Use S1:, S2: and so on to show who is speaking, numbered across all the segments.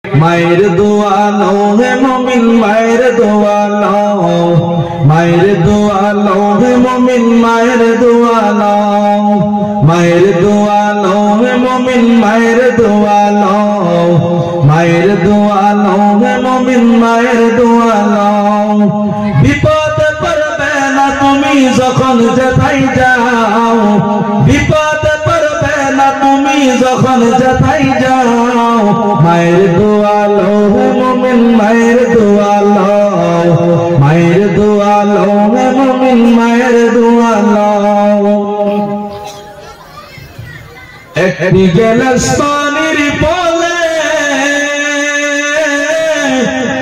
S1: মায়ের দোয়া লও হে মুমিন মায়ের দোয়া লও মায়ের দোয়া লও হে মুমিন মায়ের দোয়া লও মায়ের দোয়া লও হে মুমিন মায়ের দোয়া লও মায়ের দোয়া লও হে মুমিন মায়ের দোয়া লও বিপদে পড়বে না তুমি যখন যেথায় যাও বিপদে পড়বে না তুমি যখন যেথায় যাও মায়ের দোয়া লও হে মুমিন মায়ের দোয়া লও মায়ের দোয়া লও হে মুমিন মায়ের দোয়া লও একটি গেলাস পানির বলে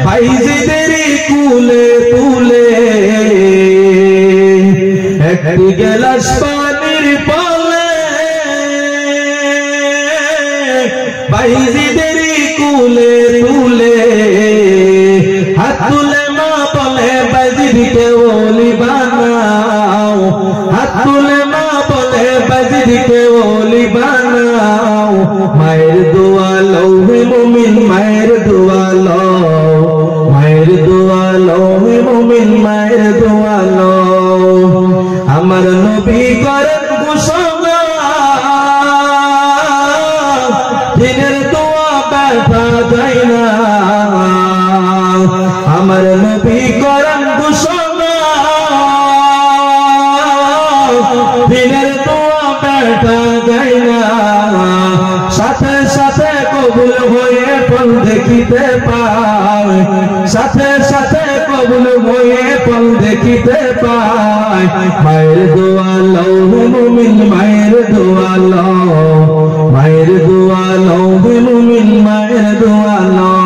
S1: ভাইজিদের কুলে তুলে একটি গেলাস পানির বলে ভাইজিদের কুলে তুলে হাত তুলে মা বলে ভাইজিদকে ওলি বানাও হাত তুলে মা বলে ভাইজিদকে ওলি বানাও মায়ের দোয়া লও হে মুমিন মায়ের দোয়া লও মায়ের দোয়া লও হে মুমিন মায়ের দোয়া লও আমার নবী করেন ঘোষণা দিনের দোয়া ব্যথা যায় না আমার নবী করেন ঘোষণা দিনের দোয়া ব্যথা যায় না সাথে সাথে কবুল হয়ে ফল দেখিতে পায় সাথে সাথে কবুল হয়ে ফল দেখিতে পায় মায়ের দোয়া লও হে মুমিন মায়ের দোয়া লও মায়ের দোয়া লও হে মুমিন মায়ের দোয়া লও